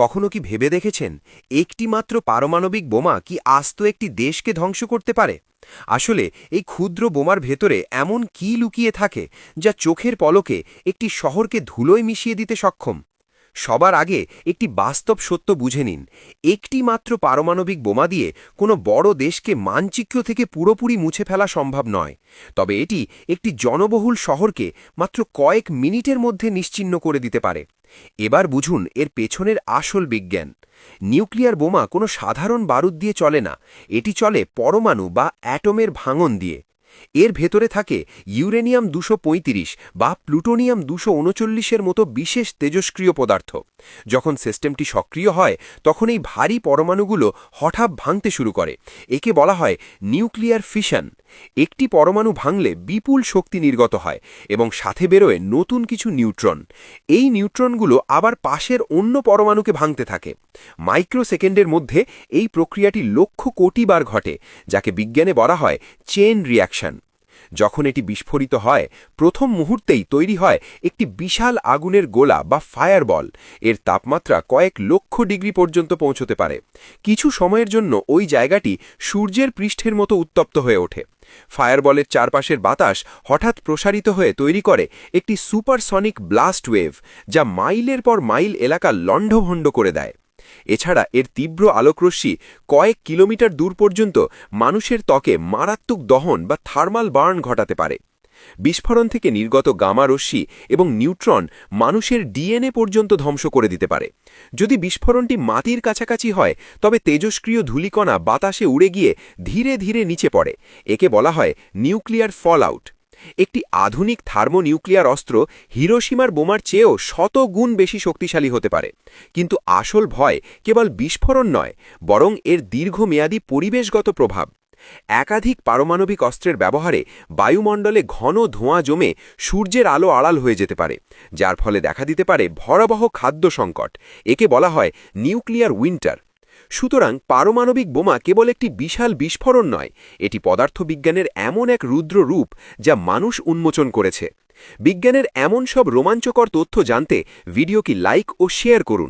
কখনো কি ভেবে দেখেছেন একটি মাত্র পারমাণবিক বোমা কি আস্ত একটি দেশকে ধ্বংস করতে পারে? আসলে এই ক্ষুদ্র বোমার ভেতরে এমন কি লুকিয়ে থাকে যা চোখের পলকে একটি শহরকে ধুলোয় মিশিয়ে দিতে সক্ষম? সবার আগে একটি বাস্তব সত্য বুঝে নিন, একটি মাত্র পারমাণবিক বোমা দিয়ে কোনো বড় দেশকে মানচিত্র থেকে পুরোপুরি মুছে ফেলা সম্ভব নয়। তবে এটি একটি জনবহুল শহরকে মাত্র কয়েক মিনিটের মধ্যে নিশ্চিহ্ন করে দিতে পারে। এবার বুঝুন এর পেছনের আসল বিজ্ঞান। নিউক্লিয়ার বোমা কোনো সাধারণ বারুদ দিয়ে চলে না, এটি চলে পরমাণু বা অ্যাটমের ভাঙন দিয়ে। এর ভেতরে থাকে ইউরেনিয়াম 235 বা প্লুটোনিয়াম 239-এর মতো বিশেষ তেজস্ক্রিয় পদার্থ। যখন সিস্টেমটি সক্রিয় হয় তখন এই ভারী পরমাণুগুলো হঠাৎ ভাঙতে শুরু করে। একে বলা হয় নিউক্লিয়ার ফিশন। একটি পরমাণু ভাঙলে বিপুল শক্তি নির্গত হয় এবং সাথে বেরোয় নতুন কিছু নিউট্রন। এই নিউট্রনগুলো আবার পাশের অন্য পরমাণুকে ভাঙতে থাকে। মাইক্রোসেকেন্ডের মধ্যে এই প্রক্রিয়াটি লক্ষ কোটি বার ঘটে, যাকে বিজ্ঞানে বলা হয় চেইন রিঅ্যাকশন। যখন এটি বিস্ফোরিত হয় প্রথম মুহূর্তেই তৈরি হয় একটি বিশাল আগুনের গোলা বা ফায়ারবল। এর তাপমাত্রা কয়েক লক্ষ ডিগ্রি পর্যন্ত পৌঁছতে পারে। কিছু সময়ের জন্য ওই জায়গাটি সূর্যের পৃষ্ঠের মতো উত্তপ্ত হয়ে ওঠে। ফায়ারবলের চারপাশের বাতাস হঠাৎ প্রসারিত হয়ে তৈরি করে একটি সুপারসনিক ব্লাস্ট ওয়েভ, যা মাইলের পর মাইল এলাকা লণ্ডভণ্ড করে দেয়। এছাড়া এর তীব্র আলোকরশ্মি কয়েক কিলোমিটার দূর পর্যন্ত মানুষের ত্বকে মারাত্মক দহন বা থার্মাল বার্ন ঘটাতে পারে। বিস্ফোরণ থেকে নির্গত গামা রশ্মি এবং নিউট্রন মানুষের ডিএনএ পর্যন্ত ধ্বংস করে দিতে পারে। যদি বিস্ফোরণটি মাটির কাছাকাছি হয় তবে তেজস্ক্রিয় ধূলিকণা বাতাসে উড়ে গিয়ে ধীরে ধীরে নিচে পড়ে। একে বলা হয় নিউক্লিয়ার ফলআউট। একটি আধুনিক থার্মোনিউক্লিয়ার অস্ত্র হিরোশিমার বোমার চেয়েও শত গুণ বেশি শক্তিশালী হতে পারে। কিন্তু আসল ভয় কেবল বিস্ফোরণ নয়, বরং এর দীর্ঘমেয়াদী পরিবেশগত প্রভাব। একাধিক পারমাণবিক অস্ত্রের ব্যবহারে বায়ুমণ্ডলে ঘন ধোঁয়া জমে সূর্যের আলো আড়াল হয়ে যেতে পারে, যার ফলে দেখা দিতে পারে ভয়াবহ খাদ্য সংকট। একে বলা হয় নিউক্লিয়ার উইন্টার। সুতরাং পারমাণবিক বোমা কেবল একটি বিশাল বিস্ফোরণ নয়, এটি পদার্থবিজ্ঞানের এমন এক রুদ্র রূপ যা মানুষ উন্মোচন করেছে। বিজ্ঞানের এমন সব রোমাঞ্চকর তথ্য জানতে ভিডিওটি লাইক ও শেয়ার করুন।